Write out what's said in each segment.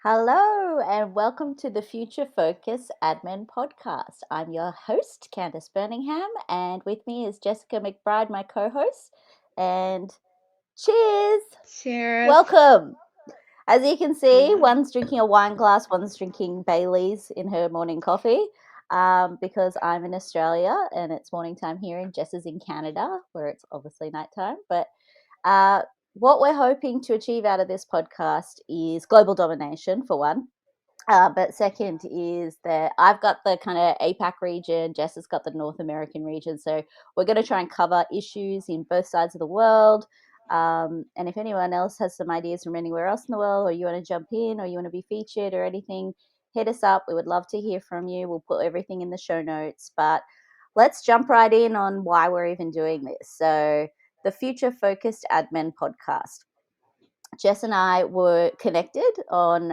Hello, and welcome to the Future Focus Admin Podcast. I'm your host, Candice Birmingham, and with me is Jessica McBride, my co host. And cheers! Cheers. Welcome! As you can see, Yeah. one's drinking a wine glass, one's drinking Bailey's in her morning coffee because I'm in Australia and it's morning time here, and Jess is in Canada where it's obviously nighttime. But uh, what we're hoping to achieve out of this podcast is global domination, for one. But second is that I've got the kind of APAC region, Jess has got the North American region. So we're going to try and cover issues in both sides of the world. And if anyone else has some ideas from anywhere else in the world, or you want to jump in, or you want to be featured or anything, hit us up. We would love to hear from you. We'll put everything in the show notes. But let's jump right in on why we're even doing this. So, the Future Focused Admin Podcast. Jess and I were connected on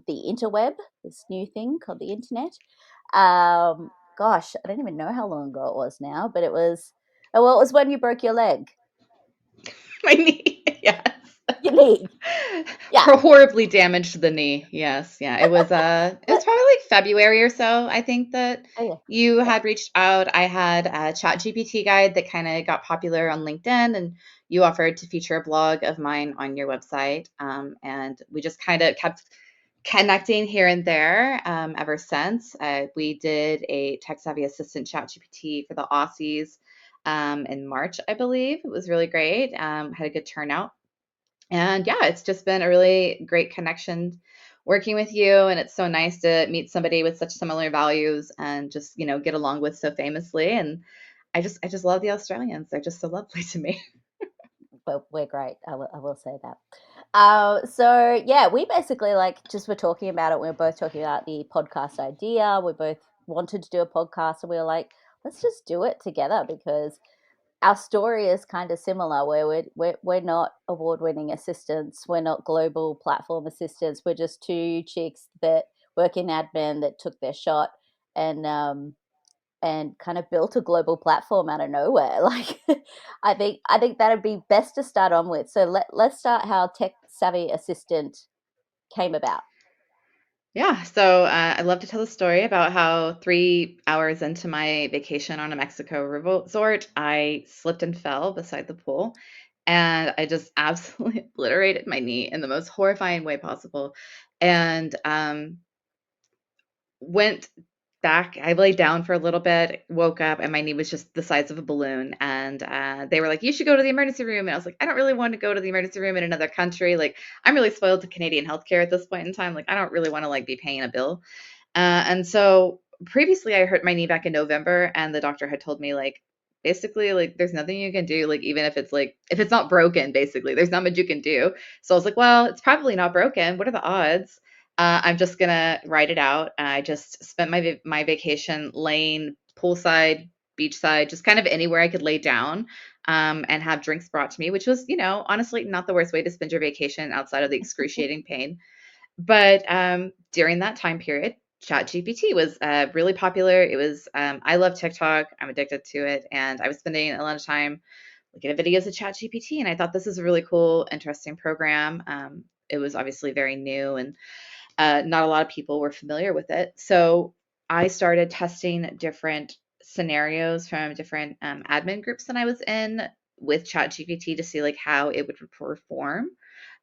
the interweb, this new thing called the internet. Gosh, I don't even know how long ago it was now, but it was, well, it was when you broke your leg. My knee. Yes. Your knee. Yeah. Horribly damaged the knee. Yes. Yeah. It was probably like February or so. I think that Oh, yeah. you had reached out. I had a ChatGPT guide that kind of got popular on LinkedIn, and you offered to feature a blog of mine on your website. And we just kind of kept connecting here and there ever since. We did a tech savvy assistant ChatGPT for the Aussies in March, I believe. It was really great. Had a good turnout. And yeah, it's just been a really great connection working with you. And it's so nice to meet somebody with such similar values and just, get along with so famously. And I just love the Australians. They're just so lovely to me. But we're great. I will say that. So yeah, we basically just were talking about it. We were both talking about the podcast idea. We both wanted to do a podcast, and we were like, let's just do it together because our story is kind of similar. Where we're not award-winning assistants, we're not global platform assistants. We're just two chicks that work in admin that took their shot and kind of built a global platform out of nowhere. Like, I think that'd be best to start on with. So let's start how Tech Savvy Assistant came about. Yeah, so I'd love to tell a story about how 3 hours into my vacation on a Mexico resort, I slipped and fell beside the pool, and I just absolutely obliterated my knee in the most horrifying way possible. And went back. I laid down for a little bit, woke up, and my knee was just the size of a balloon. And they were like, "You should go to the emergency room." And I was like, "I don't really want to go to the emergency room in another country. Like, I'm really spoiled to Canadian healthcare at this point in time. Like, I don't really want to like be paying a bill." And so previously, I hurt my knee back in November, and the doctor had told me like, basically, like, there's nothing you can do. Like, even if it's not broken, basically, there's not much you can do. So I was like, well, it's probably not broken. What are the odds? I'm just gonna ride it out. I just spent my vacation laying poolside, beachside, just kind of anywhere I could lay down, and have drinks brought to me, which was, honestly not the worst way to spend your vacation outside of the excruciating pain. But during that time period, ChatGPT was really popular. It was I love TikTok. I'm addicted to it, and I was spending a lot of time looking at videos of ChatGPT, and I thought this is a really cool, interesting program. It was obviously very new, and not a lot of people were familiar with it. So I started testing different scenarios from different admin groups that I was in with ChatGPT to see like how it would perform.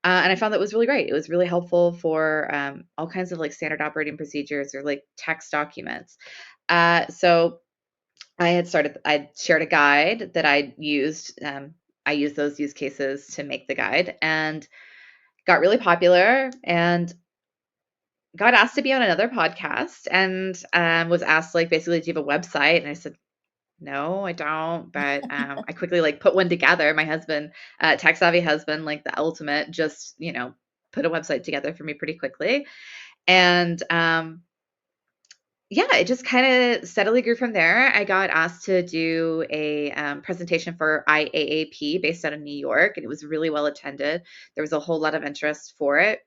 And I found that was really great. It was really helpful for all kinds of like standard operating procedures or like text documents. So I shared a guide that I used. I used those use cases to make the guide and got really popular. And got asked to be on another podcast and was asked like basically, do you have a website? And I said, no, I don't. But I quickly like put one together. My husband, tech savvy husband, like the ultimate, just put a website together for me pretty quickly. And yeah, it just kind of steadily grew from there. I got asked to do a presentation for IAAP based out of New York, and it was really well attended. There was a whole lot of interest for it.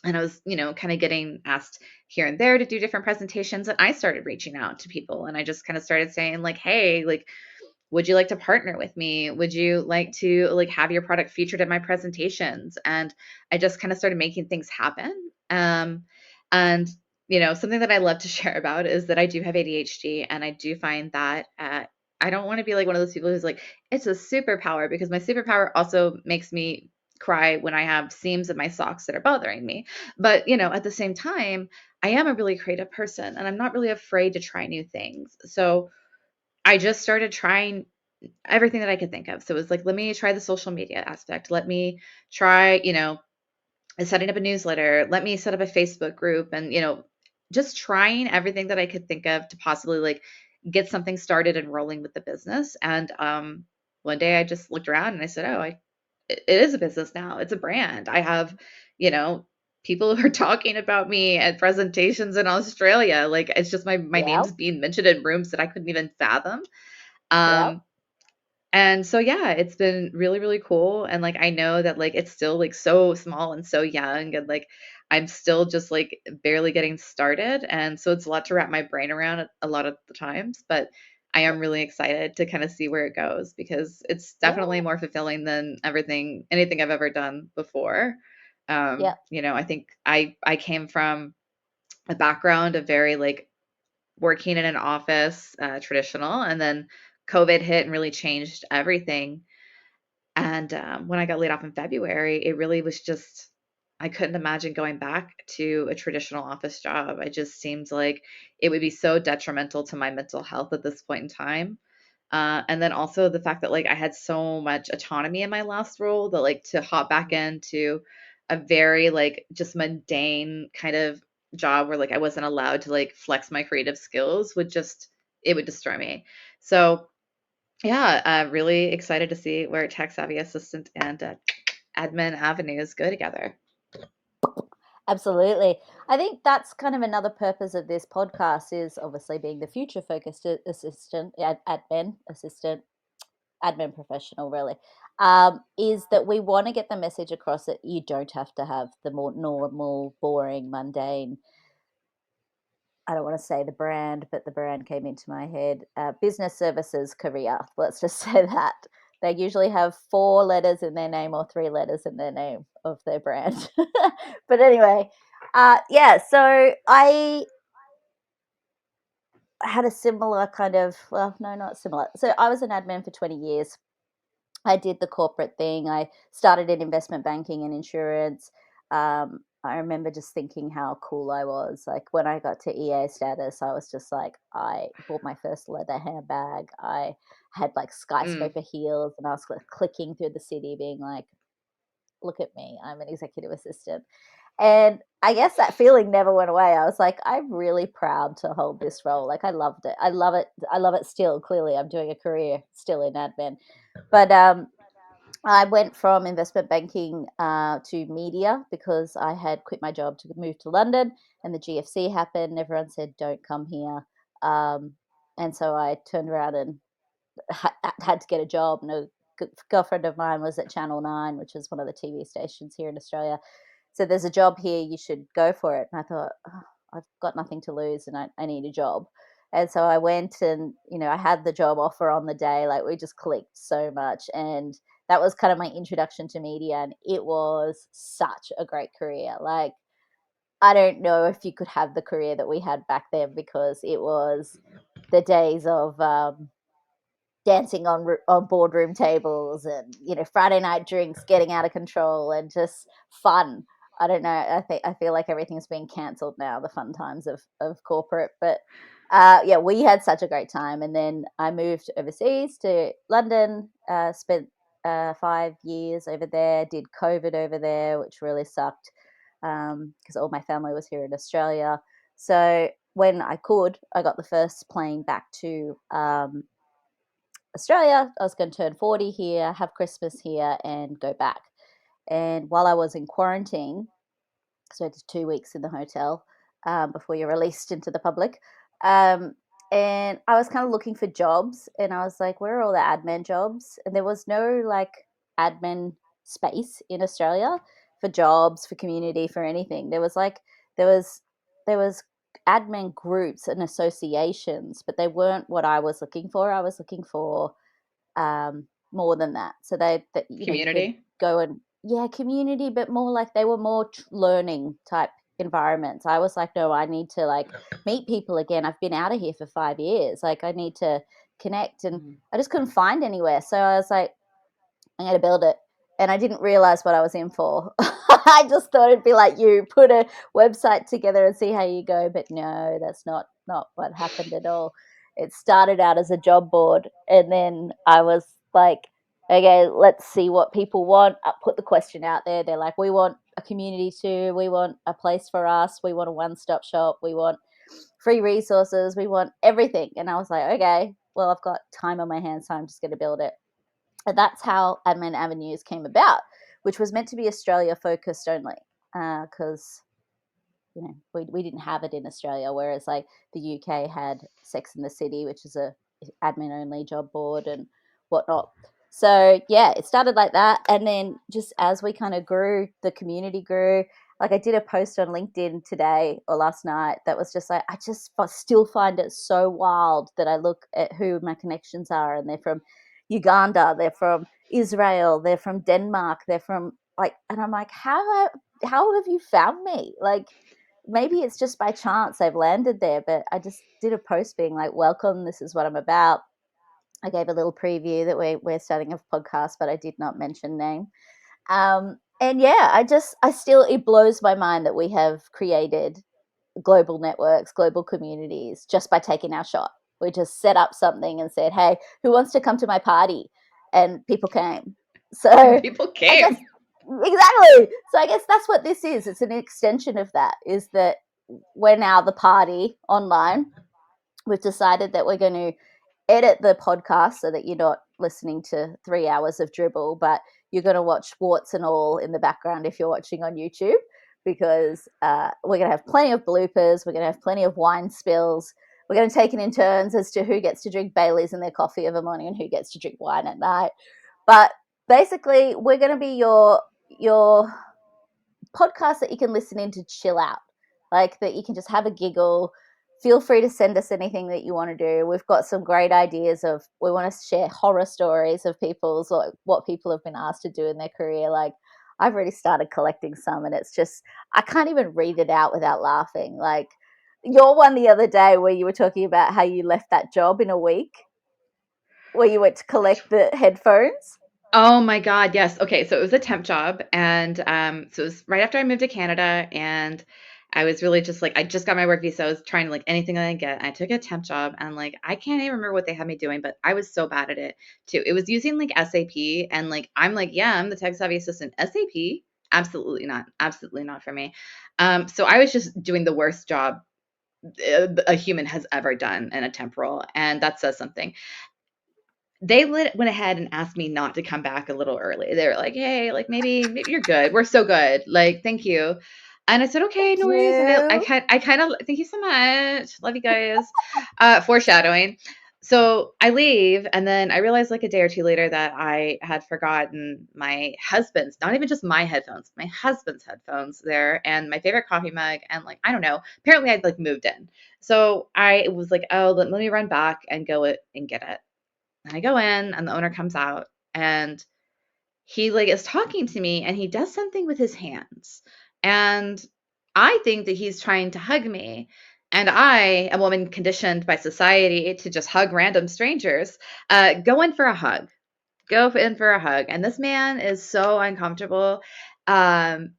And I was, kind of getting asked here and there to do different presentations. And I started reaching out to people, and I just kind of started saying like, hey, like, would you like to partner with me? Would you like to like have your product featured in my presentations? And I just kind of started making things happen. Um, and something that I love to share about is that I do have ADHD, and I do find that I don't want to be like one of those people who's like, it's a superpower, because my superpower also makes me cry when I have seams in my socks that are bothering me. But, at the same time, I am a really creative person, and I'm not really afraid to try new things. So I just started trying everything that I could think of. So it was like, let me try the social media aspect. Let me try, setting up a newsletter. Let me set up a Facebook group, and, just trying everything that I could think of to possibly like get something started and rolling with the business. And one day I just looked around and I said, oh, it is a business now. It's a brand. I have, you know, people who are talking about me at presentations in Australia. Like, it's just my name's Yep. being mentioned in rooms that I couldn't even fathom. Yep. Um, and so yeah, it's been really, really cool. And like I know that like it's still like so small and so young, and like I'm still just like barely getting started. And so it's a lot to wrap my brain around a lot of the times, but I am really excited to kind of see where it goes, because it's definitely Yeah. more fulfilling than anything I've ever done before. Yep. I think I came from a background of very like working in an office, traditional, and then COVID hit and really changed everything. And when I got laid off in February, it really was just, I couldn't imagine going back to a traditional office job. It just seems like it would be so detrimental to my mental health at this point in time. And then also the fact that like I had so much autonomy in my last role, that like to hop back into a very like just mundane kind of job where like I wasn't allowed to like flex my creative skills would just, it would destroy me. So yeah, really excited to see where tech savvy assistant and admin avenues go together. Absolutely. I think that's kind of another purpose of this podcast is obviously being the future focused assistant, admin assistant, admin professional, really, is that we want to get the message across that you don't have to have the more normal, boring, mundane. I don't want to say the brand, but the brand came into my head. Business services career. Let's just say that they usually have 4 letters in their name or 3 letters in their name of their brand. But anyway, yeah. So I had a similar kind of, well, no, not similar. So I was an admin for 20 years. I did the corporate thing. I started in investment banking and insurance. I remember just thinking how cool I was. Like when I got to EA status, I was just like, I bought my first leather handbag. I had like Mm. skyscraper heels, and I was clicking through the city, being like, look at me, I'm an executive assistant. And I guess that feeling never went away. I was like, I'm really proud to hold this role. Like I loved it. I love it. I love it still. Clearly, I'm doing a career still in admin. But I went from investment banking to media because I had quit my job to move to London, and the GFC happened. Everyone said, "Don't come here," um, and so I turned around and had to get a job. And a girlfriend of mine was at Channel 9, which is one of the TV stations here in Australia. So there's a job here, you should go for it. And I thought, oh, I've got nothing to lose, and I need a job. And so I went, and, I had the job offer on the day. Like we just clicked so much. And that was kind of my introduction to media. And it was such a great career. Like, I don't know if you could have the career that we had back then, because it was the days of dancing on boardroom tables, and Friday night drinks getting out of control, and just fun. I don't know, I feel like everything's been cancelled now, the fun times of corporate. But yeah, we had such a great time. And then I moved overseas to London, spent 5 years over there, did COVID over there, which really sucked, because all my family was here in Australia. So when I got the first plane back to Australia. I was going to turn 40 here, have Christmas here, and go back. And while I was in quarantine, so it's 2 weeks in the hotel before you're released into the public. Um, and I was kind of looking for jobs, and I was like, where are all the admin jobs? And there was no like admin space in Australia for jobs, for community, for anything. There was there was admin groups and associations, but they weren't what I was looking for. I was looking for more than that. So you could Community. go and, yeah, community, but more like they were more learning type. environments. I was like, no, I need to like meet people again. I've been out of here for 5 years. Like, I need to connect. And Mhm. I just couldn't find anywhere. So I was like, I'm going to build it. And I didn't realize what I was in for. I just thought it'd be like, you put a website together and see how you go. But no, that's not what happened at all. It started out as a job board. And then I was like, okay, let's see what people want. I put the question out there. They're like, we want a community too. We want a place for us. We want a one-stop shop. We want free resources. We want everything. And I was like, okay, well, I've got time on my hands, so I'm just going to build it. And that's how Admin Avenues came about, which was meant to be Australia focused only, because we didn't have it in Australia, whereas like the UK had Sex in the City, which is a admin only job board and whatnot. So yeah, it started like that, and then just as we kind of grew, the community grew. Like, I did a post on LinkedIn today or last night that was just like, I just still find it so wild that I look at who my connections are, and they're from Uganda, they're from Israel, they're from Denmark, they're from like, and I'm like, how have you found me? Like, maybe it's just by chance I've landed there, but I just did a post being like, welcome, this is what I'm about. I gave a little preview that we're starting a podcast, but I did not mention name. And yeah, I still, it blows my mind that we have created global networks, global communities just by taking our shot. We just set up something and said, hey, who wants to come to my party? And people came. So And people I guess, came. exactly. So I guess that's what this is. It's an extension of that, is that we're now the party online. We've decided that we're going to edit the podcast so that you're not listening to 3 hours of dribble, but you're going to watch warts and all in the background if you're watching on YouTube, because we're going to have plenty of bloopers. We're going to have plenty of wine spills. We're going to take it in turns as to who gets to drink Baileys in their coffee of a morning and who gets to drink wine at night. But basically, we're going to be your podcast that you can listen in to chill out, like that you can just have a giggle. Feel free to send us anything that you want to do. We've got some great ideas of, we want to share horror stories of people's, like what people have been asked to do in their career. Like, I've already started collecting some, and it's just, I can't even read it out without laughing. Like, your one the other day where you were talking about how you left that job in a week, where you went to collect the headphones. Oh my God, yes. Okay, so it was a temp job, and so it was right after I moved to Canada, and I was really just like, I just got my work visa. I was trying to like anything I could get. I took a temp job, and like I can't even remember what they had me doing, but I was so bad at it too. It was using like SAP, and like I'm like, yeah, I'm the tech savvy assistant. SAP, absolutely not for me. So I was just doing the worst job a human has ever done in a temp role, and that says something. They went ahead and asked me not to come back a little early. They were like, "Hey, like maybe you're good. We're so good. Like, thank you." And I said, "Okay, Thank no worries." And you. I kind of thank you so much. Love you guys. Foreshadowing. So I leave, and then I realized like a day or two later that I had forgotten my husband's, not even just my headphones, my husband's headphones there, and my favorite coffee mug, and like I don't know. Apparently, I'd like moved in, so I was like, "Oh, let me run back and go and get it." And I go in and the owner comes out and he like is talking to me and he does something with his hands. And I think that he's trying to hug me. And I, a woman conditioned by society to just hug random strangers, go in for a hug. Go in for a hug. And this man is so uncomfortable. Um,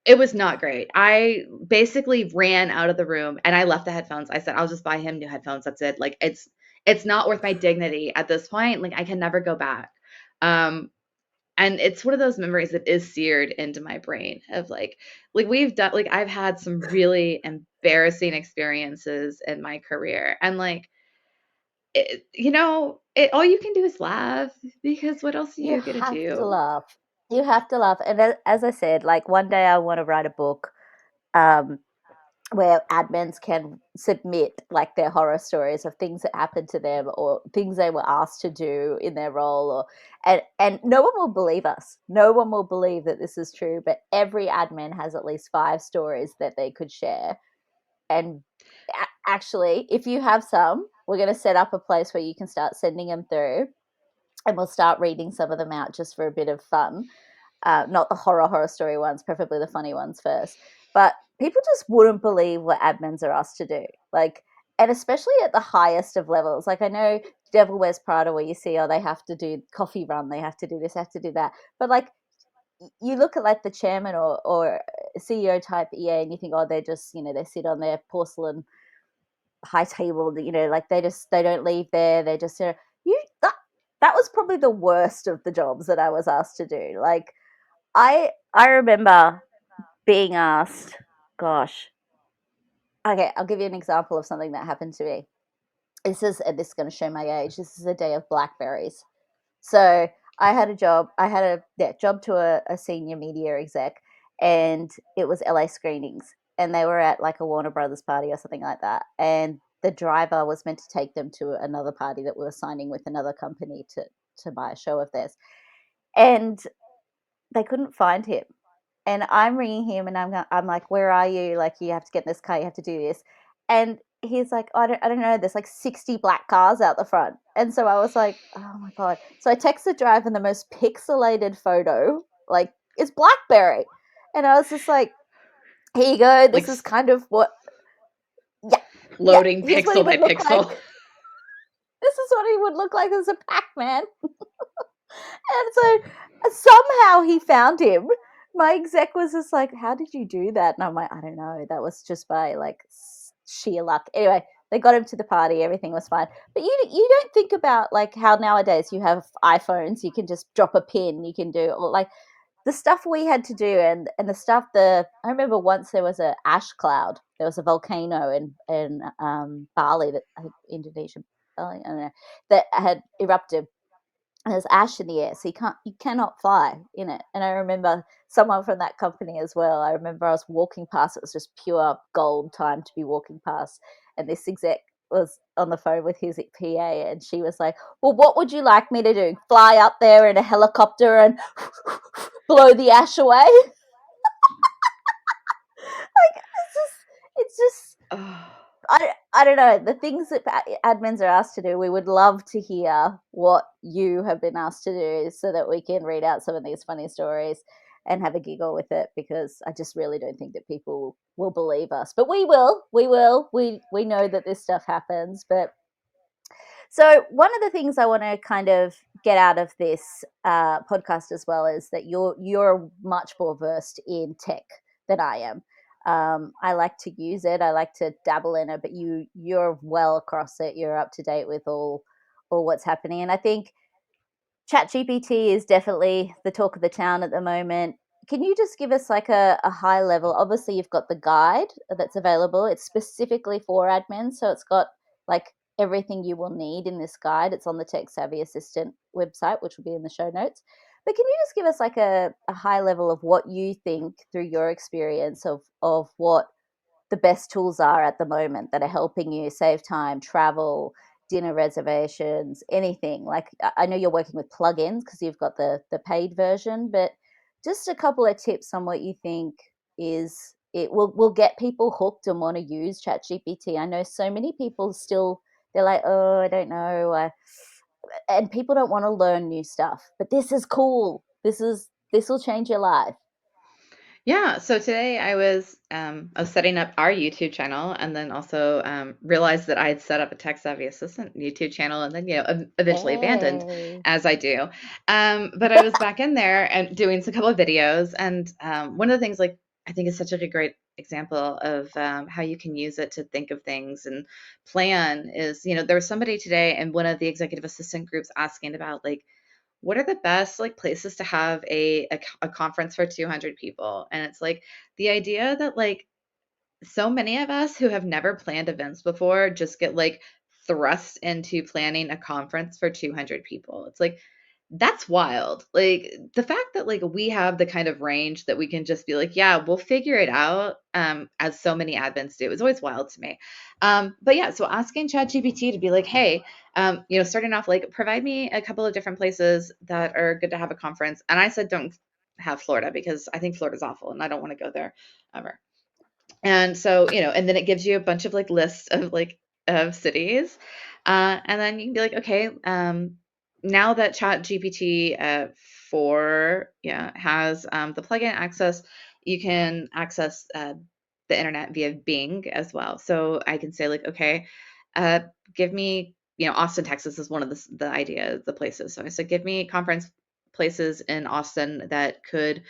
it was not great. I basically ran out of the room and I left the headphones. I said, I'll just buy him new headphones. That's it. Like it's not worth my dignity at this point. Like I can never go back. Um, and it's one of those memories that is seared into my brain of like we've done like I've had some really embarrassing experiences in my career. And like all you can do is laugh because what else are You you gonna have to do? laugh. You have to laugh. And as I said, like, one day I want to write a book, um, where admins can submit like their horror stories of things that happened to them or things they were asked to do in their role, or and no one will believe us. No one will believe that this is true, but every admin has at least 5 stories that they could share. And actually, if you have some, we're going to set up a place where you can start sending them through, and we'll start reading some of them out just for a bit of fun. Not the horror story ones, preferably the funny ones first. But people just wouldn't believe what admins are asked to do. Like, and especially at the highest of levels. Like, I know Devil Wears Prada, where you see, oh, they have to do coffee run, they have to do this, have to do that. But like, you look at like the chairman or CEO type EA, and you think, oh, they're just, they sit on their porcelain high table, like they don't leave there. They're just, you that was probably the worst of the jobs that I was asked to do. Like, I remember being asked, gosh, okay, I'll give you an example of something that happened to me. This is going to show my age. This is a day of blackberries. So I had a job. I had a job to a senior media exec, and it was LA screenings, and they were at like a Warner Brothers party or something like that. And the driver was meant to take them to another party that we were signing with another company to buy a show of theirs, and they couldn't find him. And I'm ringing him, and I'm like, where are you? Like, you have to get in this car. You have to do this. And he's like, oh, I don't know. There's like 60 black cars out the front. And so I was like, oh my God. So I text the driver, and the most pixelated photo, like, is Blackberry. And I was just like, here you go. Like This is kind of what, yeah, yeah. loading Here's what he pixel by would look pixel. like. This is what he would look like as a Pac Man. And so somehow he found him. My exec was just like, how did you do that? And I'm like, I don't know. That was just by like sheer luck. Anyway, they got him to the party. Everything was fine. But you don't think about like how nowadays you have iPhones. You can just drop a pin. You can do, or like the stuff we had to do, and the stuff. I remember once there was a ash cloud. There was a volcano in Bali, that I think Indonesia, Bali, I don't know, that had erupted, and there's ash in the air, so you cannot fly in it. And I remember someone from that company as well. I remember I was walking past; it was just pure gold time to be walking past. And this exec was on the phone with his PA, and she was like, "Well, what would you like me to do? Fly up there in a helicopter and blow the ash away?" Like, it's just Oh. I don't know, the things that admins are asked to do. We would love to hear what you have been asked to do, so that we can read out some of these funny stories and have a giggle with it, because I just really don't think that people will believe us. But we will. We know that this stuff happens. But so, one of the things I want to kind of get out of this podcast as well is that you're much more versed in tech than I am. I like to use it. I like to dabble in it, but you're well across it. You're up to date with all what's happening, and I think ChatGPT is definitely the talk of the town at the moment. Can you just give us like a high level? Obviously, you've got the guide that's available. It's specifically for admins, so it's got like everything you will need in this guide. It's on the Tech Savvy Assistant website, which will be in the show notes. But can you just give us like a high level of what you think through your experience of what the best tools are at the moment that are helping you save time, travel, dinner reservations, anything? Like, I know you're working with plugins because you've got the paid version, but just a couple of tips on what you think is it will get people hooked and want to use ChatGPT. I know so many people still, they're like, oh, I don't know, and people don't want to learn new stuff, but this is cool. This will change your life. Yeah, so today I was setting up our YouTube channel, and then also realized that I had set up a Tech Savvy Assistant YouTube channel, and then eventually abandoned, Hey. as I do. But I was back in there and doing a couple of videos, and one of the things, like, I think is such a great example of how you can use it to think of things and plan is, there was somebody today in one of the executive assistant groups asking about, like, what are the best, like, places to have a conference for 200 people? And it's like the idea that, like, so many of us who have never planned events before just get, like, thrust into planning a conference for 200 people. It's like, that's wild. Like, the fact that, like, we have the kind of range that we can just be like, yeah, we'll figure it out, as so many admins do, is always wild to me. But yeah, so asking ChatGPT to be like, hey, starting off, like, provide me a couple of different places that are good to have a conference. And I said, don't have Florida, because I think Florida's awful and I don't want to go there ever. And so, and then it gives you a bunch of, like, lists of, like, of cities. And then you can be like, okay, now that Chat GPT 4, yeah, has the plugin access, you can access the internet via Bing as well. So I can say like, okay, uh, give me, Austin, Texas is one of the places. So I said, give me conference places in Austin that could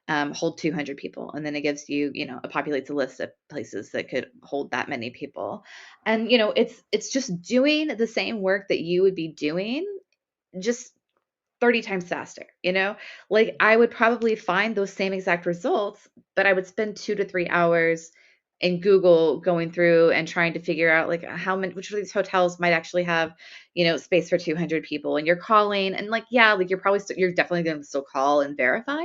hold 200 people. And then it gives you, it populates a list of places that could hold that many people. And, it's just doing the same work that you would be doing, just 30 times faster, Like I would probably find those same exact results, but I would spend 2 to 3 hours in Google going through and trying to figure out like how many, which of these hotels might actually have, space for 200 people. And you're calling and like, yeah, like you're definitely going to still call and verify.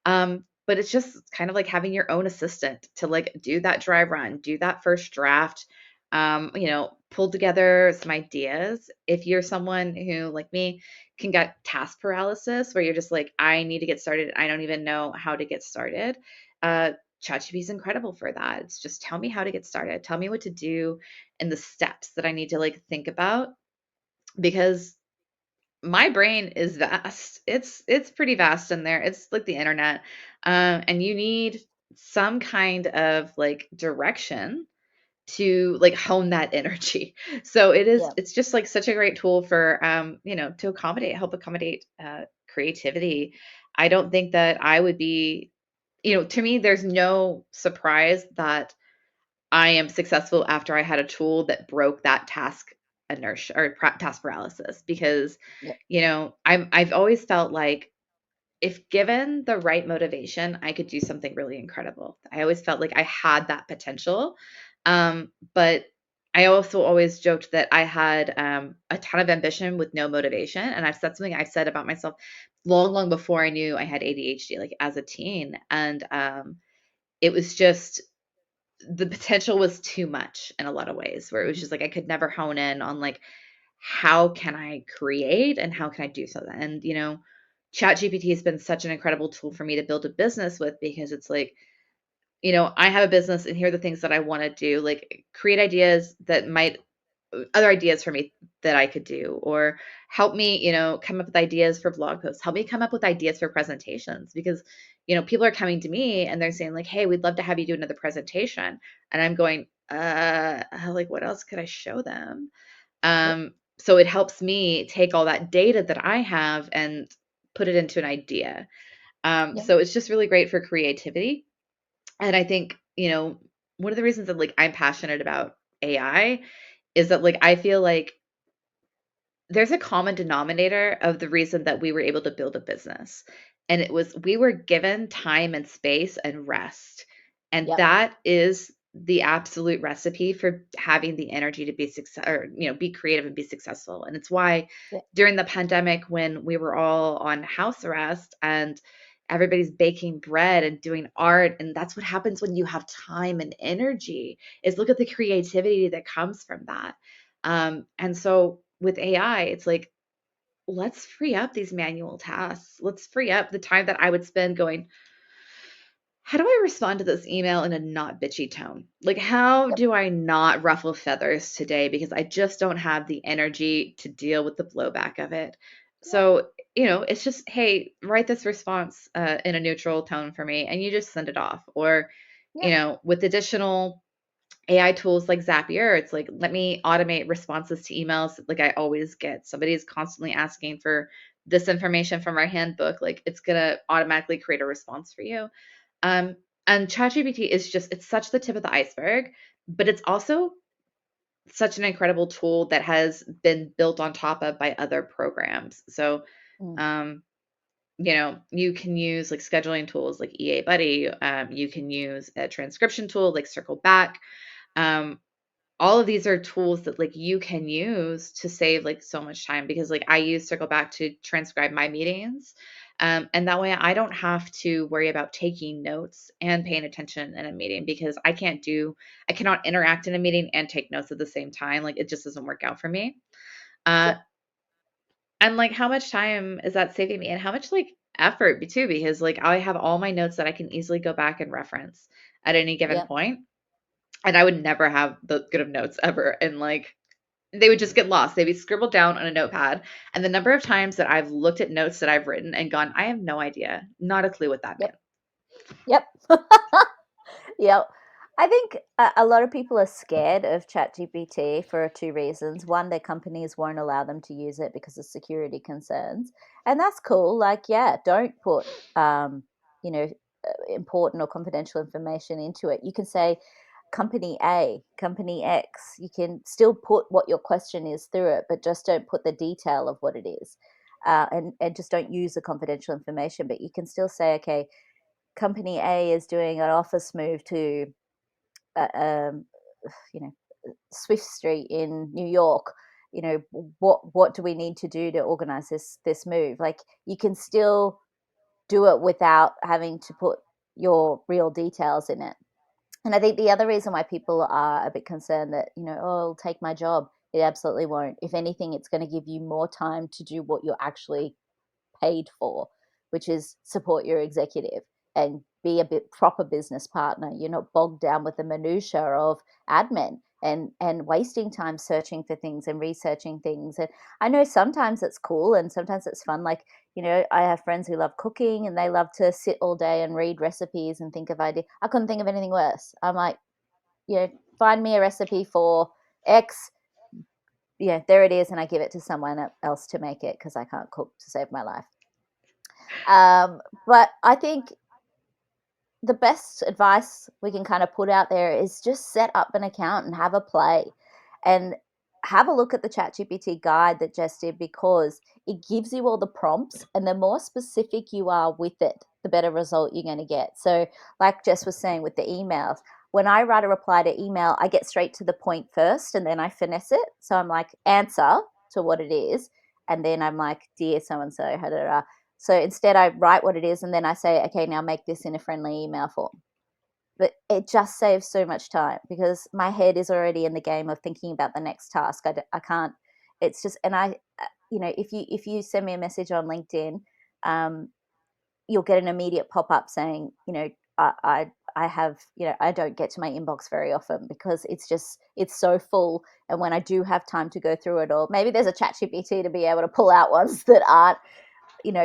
But it's just kind of like having your own assistant to like do that dry run, do that first draft, pull together some ideas. If you're someone who, like me, can get task paralysis where you're just like, I need to get started. I don't even know how to get started. Uh, ChatGPT is incredible for that. It's just tell me how to get started. Tell me what to do and the steps that I need to like think about because my brain is vast. It's pretty vast in there. It's like the internet. And you need some kind of like direction to like hone that energy. So Yeah. it's just like such a great tool for to help accommodate creativity. I don't think that I would be, to me there's no surprise that I am successful after I had a tool that broke that task inertia or task paralysis because Yep. I've always felt like if given the right motivation, I could do something really incredible. I always felt like I had that potential. But I also always joked that I had a ton of ambition with no motivation. And I've said something I've said about myself long, long before I knew I had ADHD, like as a teen. And it was just the potential was too much in a lot of ways, where it was Mhm. just like I could never hone in on like how can I create and how can I do something. And ChatGPT has been such an incredible tool for me to build a business with because it's like, I have a business and here are the things that I want to do, like create ideas that might other ideas for me that I could do, or help me, come up with ideas for blog posts, help me come up with ideas for presentations because, people are coming to me and they're saying like, hey, we'd love to have you do another presentation. And I'm going, like, what else could I show them? Yep. So it helps me take all that data that I have and put it into an idea. Yep. So it's just really great for creativity. And I think, one of the reasons that like I'm passionate about AI is that like I feel like there's a common denominator of the reason that we were able to build a business. And it was we were given time and space and rest. And Yep. that is the absolute recipe for having the energy to be success or be creative and be successful. And it's why Yep. during the pandemic when we were all on house arrest and everybody's baking bread and doing art, and that's what happens when you have time and energy, is look at the creativity that comes from that. And so with AI, it's like, let's free up these manual tasks. Let's free up the time that I would spend going, how do I respond to this email in a not bitchy tone? Like, how Yep. do I not ruffle feathers today? Because I just don't have the energy to deal with the blowback of it. Yep. So, it's just, hey, write this response in a neutral tone for me, and you just send it off. Or, Yep. with additional AI tools like Zapier, it's like, let me automate responses to emails like I always get. Somebody is constantly asking for this information from our handbook. Like, it's going to automatically create a response for you. Um, and ChatGPT is just, it's such the tip of the iceberg, but it's also such an incredible tool that has been built on top of by other programs. So, Mm. um, you can use like scheduling tools like EA Buddy. You can use a transcription tool like Circle Back. Um, all of these are tools that like you can use to save like so much time because like I use Circle Back to transcribe my meetings. And that way I don't have to worry about taking notes and paying attention in a meeting because I cannot interact in a meeting and take notes at the same time. Like it just doesn't work out for me. Uh, Yep. and like how much time is that saving me and how much like effort too, because like I have all my notes that I can easily go back and reference at any given Yep. point. And I would never have the good of notes ever. And like they would just get lost. They'd be scribbled down on a notepad. And the number of times that I've looked at notes that I've written and gone, I have no idea, not a clue what that meant. Yep. Yep. Yep. I think a lot of people are scared of ChatGPT for two reasons. One, their companies won't allow them to use it because of security concerns, and that's cool. Like, yeah, don't put you know important or confidential information into it. You can say company A, company X. You can still put what your question is through it, but just don't put the detail of what it is, and just don't use the confidential information. But you can still say, okay, company A is doing an office move to uh, um, you know Swift Street in New York. What do we need to do to organize this move? Like, you can still do it without having to put your real details in it. And I think the other reason why people are a bit concerned that, oh, it'll take my job, it absolutely won't. If anything, it's going to give you more time to do what you're actually paid for, which is support your executive and be a bit proper business partner. You're not bogged down with the minutia of admin and wasting time searching for things and researching things. And I know sometimes it's cool and sometimes it's fun. Like, I have friends who love cooking and they love to sit all day and read recipes and think of ideas. I couldn't think of anything worse. I'm like, find me a recipe for X. Yeah, there it is, and I give it to someone else to make it because I can't cook to save my life. But I think the best advice we can kind of put out there is just set up an account and have a play and have a look at the ChatGPT guide that Jess did, because it gives you all the prompts, and the more specific you are with it, the better result you're going to get. So, like Jess was saying with the emails, when I write a reply to email, I get straight to the point first and then I finesse it. So I'm like, answer to what it is. And then I'm like, dear so and so, so instead, I write what it is and then I say, okay, now make this in a friendly email form. But it just saves so much time because my head is already in the game of thinking about the next task. I can't. It's just, and if you send me a message on LinkedIn, um, you'll get an immediate pop up saying, I have, I don't get to my inbox very often because it's so full. And when I do have time to go through it all, maybe there's a chat GPT to be able to pull out ones that aren't,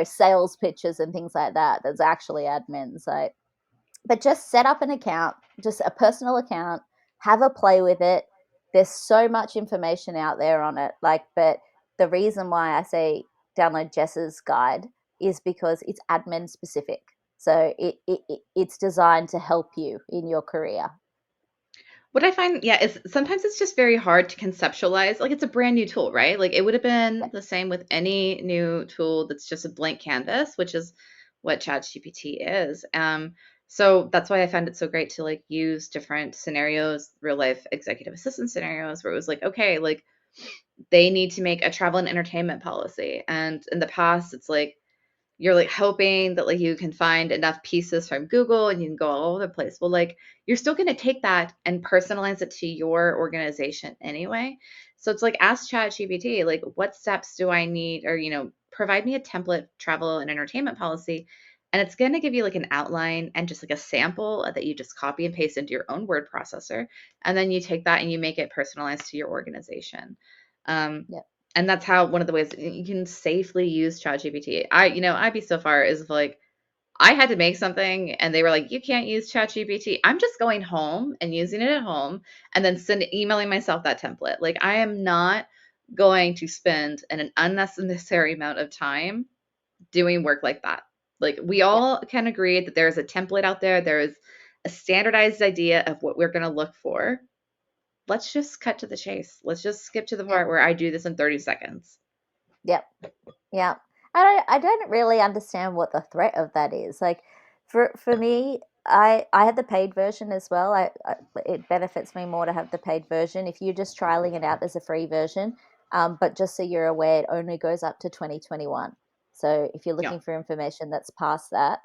sales pitches and things like that. That's actually admin. So, but just set up an account, just a personal account, have a play with it. There's so much information out there on it. But the reason why I say download Jess's guide is because it's admin specific. So it's designed to help you in your career. What I find, yeah, is sometimes it's just very hard to conceptualize. Like, it's a brand new tool, right? Like, it would have been the same with any new tool that's just a blank canvas, which is what ChatGPT is. So that's why I found it so great to like use different scenarios, real life executive assistant scenarios, where it was like, okay, like they need to make a travel and entertainment policy. And in the past, it's like you're like hoping that like you can find enough pieces from Google and you can go all over the place. Well, like you're still going to take that and personalize it to your organization anyway. So it's like ask ChatGPT, like what steps do I need, or provide me a template travel and entertainment policy. And it's going to give you like an outline and just like a sample that you just copy and paste into your own word processor. And then you take that and you make it personalized to your organization. Um, Yep. and that's how one of the ways you can safely use ChatGPT. I'd be so far is like I had to make something and they were like, you can't use ChatGPT. I'm just going home and using it at home and then emailing myself that template. Like I am not going to spend an unnecessary amount of time doing work like that. Like we Yep. all can agree that there's a template out there. There is a standardized idea of what we're going to look for. Let's just cut to the chase. Let's just skip to the Yep. part where I do this in 30 seconds. Yep. Yeah. I don't really understand what the threat of that is. Like, for me, I had the paid version as well. It benefits me more to have the paid version. If you're just trialing it out, there's a free version. But just so you're aware, it only goes up to 2021. So if you're Yeah. looking for information that's past that,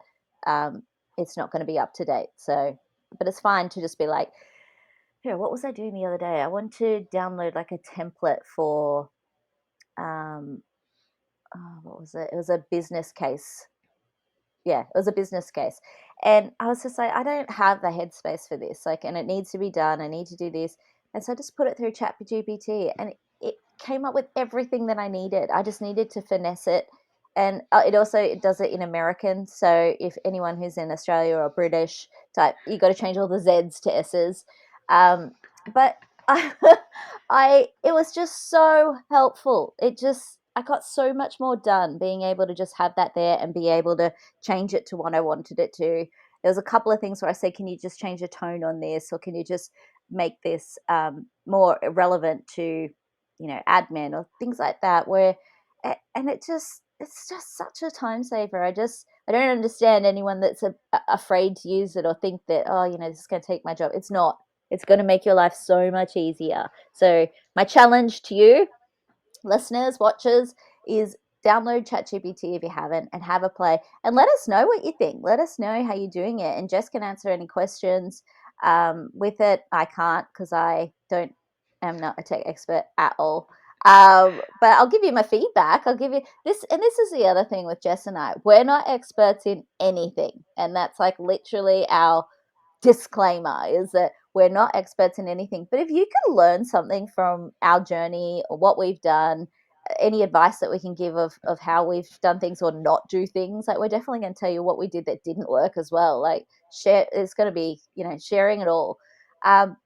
um, it's not going to be up to date. So, but it's fine to just be like, yeah, what was I doing the other day? I want to download like a template for um, what was it? It was a business case. Yeah, it was a business case. And I was just like, I don't have the headspace for this. Like, and it needs to be done. I need to do this. And so I just put it through ChatGPT and it came up with everything that I needed. I just needed to finesse it. And it does it in American. So if anyone who's in Australia or British, type. You got to change all the Z's to S's. But I, it was just so helpful. I got so much more done being able to just have that there and be able to change it to what I wanted it to. There was a couple of things where I said, can you just change the tone on this, or can you just make this more relevant to, admin or things like that, where and it's just such a time saver. I don't understand anyone that's afraid to use it or think that, oh, this is going to take my job. It's not. It's going to make your life so much easier. So my challenge to you, listeners, watchers, is download ChatGPT if you haven't and have a play, and let us know what you think. Let us know how you're doing it, and Jess can answer any questions with it. I can't, because am not a tech expert at all. But I'll give you my feedback. I'll give you this, and this is the other thing with Jess and I. We're not experts in anything, and that's like literally our disclaimer, is that we're not experts in anything. But if you can learn something from our journey or what we've done, any advice that we can give of how we've done things or not do things, like, we're definitely going to tell you what we did that didn't work as well. Like, share, it's going to be, sharing it all. um,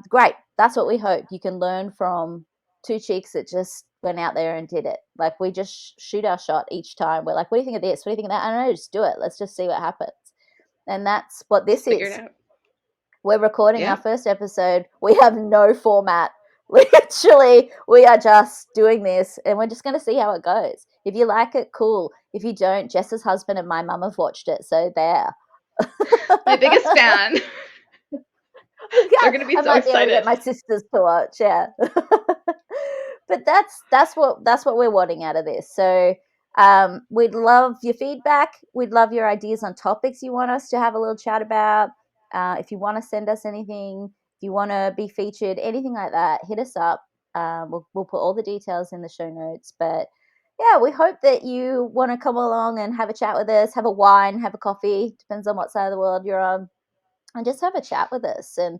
Great. That's what we hope. You can learn from two cheeks that just went out there and did it. Like, we just shoot our shot each time. We're like, what do you think of this? What do you think of that? I don't know, just do it. Let's just see what happens. And that's what this Just figure it is. out. We're recording our Yeah. first episode. We have no format. Literally, we are just doing this, and we're just going to see how it goes. If you like it, cool. If you don't, Jess's husband and my mum have watched it, so there. My biggest fan. They're Yeah, going to be I so might be able to get excited. my sisters to watch. Yeah, but that's what we're wanting out of this. So we'd love your feedback. We'd love your ideas on topics you want us to have a little chat about. If you want to send us anything, if you want to be featured, anything like that, hit us up. We'll put all the details in the show notes. But yeah, we hope that you want to come along and have a chat with us, have a wine, have a coffee, depends on what side of the world you're on, and just have a chat with us and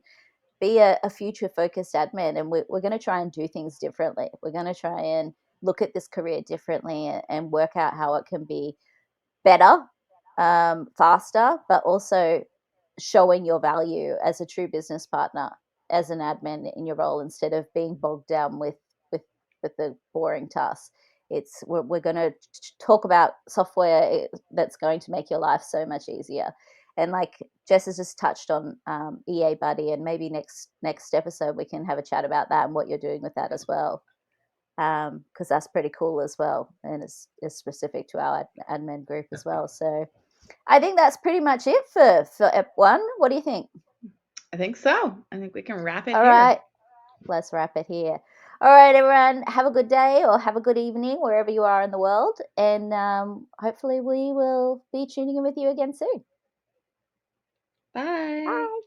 be a future focused admin. And we're going to try and do things differently. We're going to try and look at this career differently and work out how it can be better, faster, but also showing your value as a true business partner, as an admin in your role, instead of being bogged down with with the boring tasks. We're going to talk about software that's going to make your life so much easier. And like Jess has just touched on, EA Buddy, and maybe next episode we can have a chat about that and what you're doing with that as well, because that's pretty cool as well, and it's specific to our admin group as well. So I think that's pretty much it for Ep 1. What do you think? I think so. I think we can wrap it All here. right, let's wrap it here. All right, everyone, have a good day or have a good evening wherever you are in the world, and hopefully we will be tuning in with you again soon. Bye. Bye.